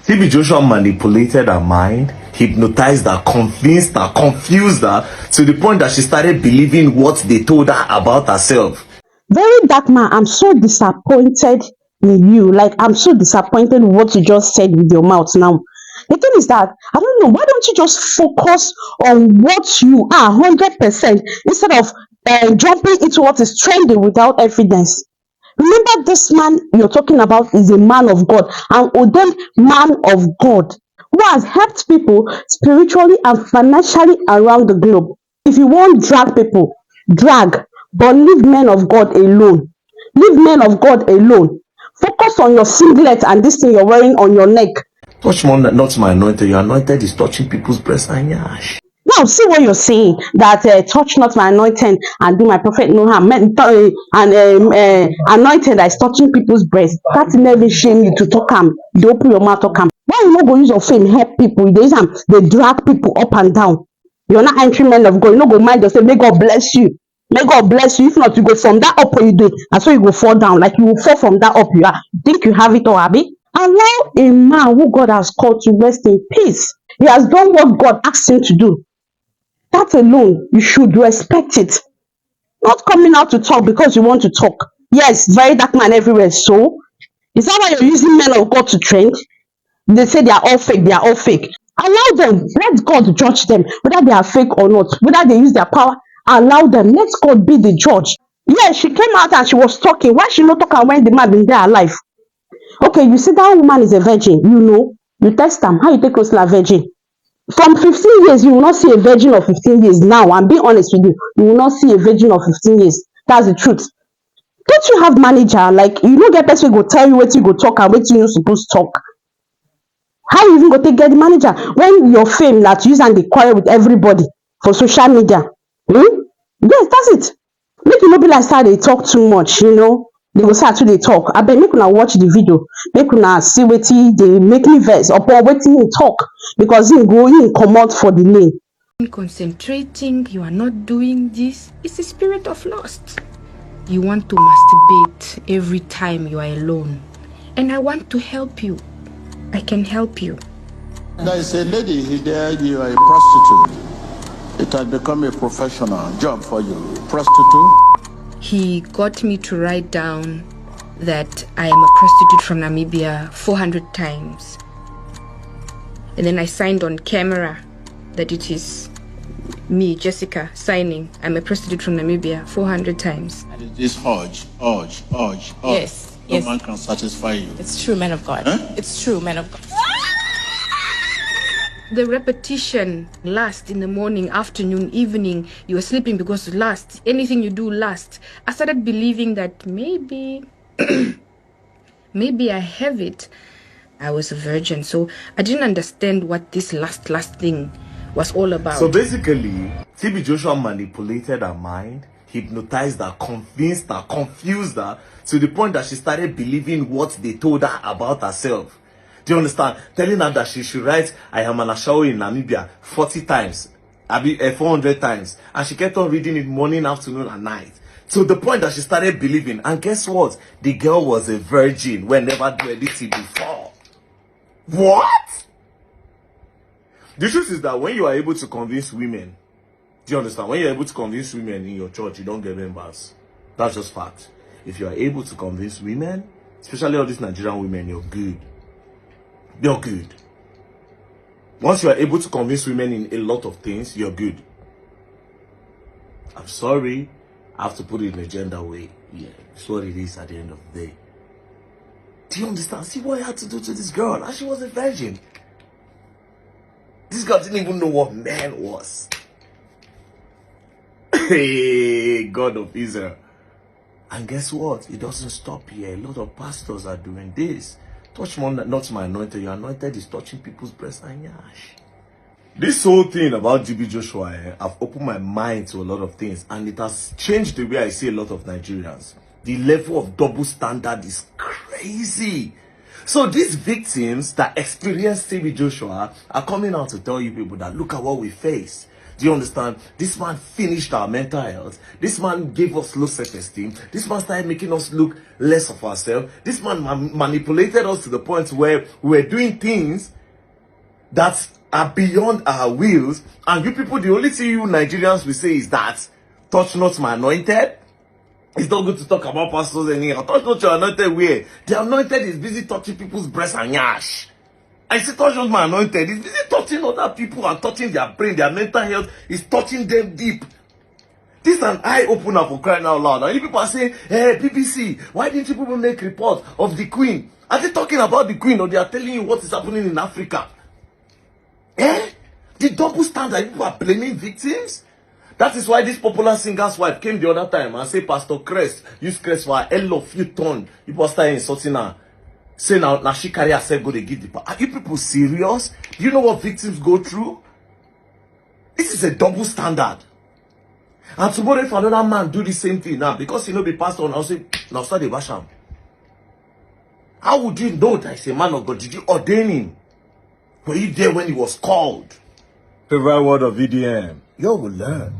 TB Joshua manipulated her mind, hypnotized her, convinced her, confused her to the point that she started believing what they told her about herself. Very dark man, I'm so disappointed in you. Like, I'm so disappointed in what you just said with your mouth now. The thing is that, I don't know, why don't you just focus on what you are 100% instead of jumping into what is trending without evidence? Remember, this man you're talking about is a man of God, an ordained man of God who has helped people spiritually and financially around the globe. If you want drag people, drag, but leave men of God alone. Leave men of God alone. Focus on your singlet and this thing you're wearing on your neck. Touch not my anointed. Your anointed is touching people's breasts and yash. Now, see what you're saying, that touch not my anointing and do my prophet no harm. Anointed that is touching people's breasts. That never shame you to talk am. You open your mouth talk am. Why you not go use your fame help people? They drag people up and down. You're not entering men of God. You not go mind yourself. May God bless you. May God bless you. If not, you go from that up where you do. And so you go fall down. Like you will fall from that up you are. Think you have it all, Abby? Allow a man who God has called to rest in peace. He has done what God asked him to do. That alone, you should respect it. Not coming out to talk because you want to talk. Yes, very dark man everywhere. So, is that why you're using men of God to trend? They say they are all fake, they are all fake. Allow them. Let God judge them, whether they are fake or not, whether they use their power. Allow them. Let God be the judge. Yes, she came out and she was talking. Why she not talking when the man been there alive? Okay, you see that woman is a virgin. You know, you test them. How you take close to a virgin? From 15 years, you will not see a virgin of 15 years. Now, I'm being honest with you. You will not see a virgin of 15 years. That's the truth. Don't you have manager? Like, you don't get person go tell you what you go talk and what you not supposed to talk. How you even go take get the manager when your fame that you use and they quarrel with everybody for social media? Yes, that's it. Make you not be like how they talk too much, you know. They go start to they talk. I bet make una watch the video. Make una see wetin they make me vex upon wetin he talk because he go in come out for the lane. Concentrating, you are not doing this. It's a spirit of lust. You want to masturbate every time you are alone, and I want to help you. I can help you. There is a lady there. You are a prostitute. It has become a professional job for you. Prostitute. He got me to write down that I am a prostitute from Namibia 400 times. And then I signed on camera that it is me, Jessica, signing. I'm a prostitute from Namibia 400 times. And it is urge. Yes. No man can satisfy you. It's true, man of God. Huh? It's true, man of God. The repetition last in the morning, afternoon, evening, you were sleeping because last, anything you do last. I started believing that maybe I have it. I was a virgin, so I didn't understand what this last thing was all about. So basically, TB Joshua manipulated her mind, hypnotized her, convinced her, confused her to the point that she started believing what they told her about herself. Do you understand? Telling her that she should write I am an Ashawo in Namibia 40 times, 400 times, and she kept on reading it morning, afternoon, and night. To the point that she started believing. And guess what? The girl was a virgin when never do anything before. What? The truth is that when you are able to convince women, do you understand? When you're able to convince women in your church, you don't get members. That's just fact. If you are able to convince women, especially all these Nigerian women, you're good. You're good. Once you are able to convince women in a lot of things, you're good. I'm sorry, I have to put it in a gender way. Yeah, it's what it is at the end of the day. Do you understand? See what I had to do to this girl, and she was a virgin. This girl didn't even know what man was. Hey, God of Israel. And guess what? It doesn't stop here. A lot of pastors are doing this. Touch not my anointed. Your anointed is touching people's breasts and yash. This whole thing about TB Joshua, I've opened my mind to a lot of things, and it has changed the way I see a lot of Nigerians. The level of double standard is crazy. So these victims that experienced TB Joshua are coming out to tell you people that look at what we face. Do you understand? This man finished our mental health. This man gave us low self-esteem. This man started making us look less of ourselves. This man manipulated us to the point where we're doing things that are beyond our wills. And you people, the only thing you Nigerians will say is that, touch not my anointed. It's not good to talk about pastors anyhow. Touch not your anointed where? The anointed is busy touching people's breasts and yash. I say touch not my anointed. He's busy touching other people and touching their brain, their mental health. Is touching them deep. This is an eye-opener for crying out loud. And you people are saying, hey, BBC, why didn't you people make report of the Queen? Are they talking about the Queen, or they are telling you what is happening in Africa? The double standard, people are blaming victims? That is why this popular singer's wife came the other time and said, Pastor Crest, use Crest for her hell of you ton. People started insulting her. Say now she carry herself go to give the. Are you people serious? Do you know what victims go through? This is a double standard. And tomorrow if another man do the same thing now, because he know be pastor, and I'll say, now start the bash him. How would you know that he's a man of God? Did you ordain him? Were you there when he was called? Favorite word of VDM. You will learn.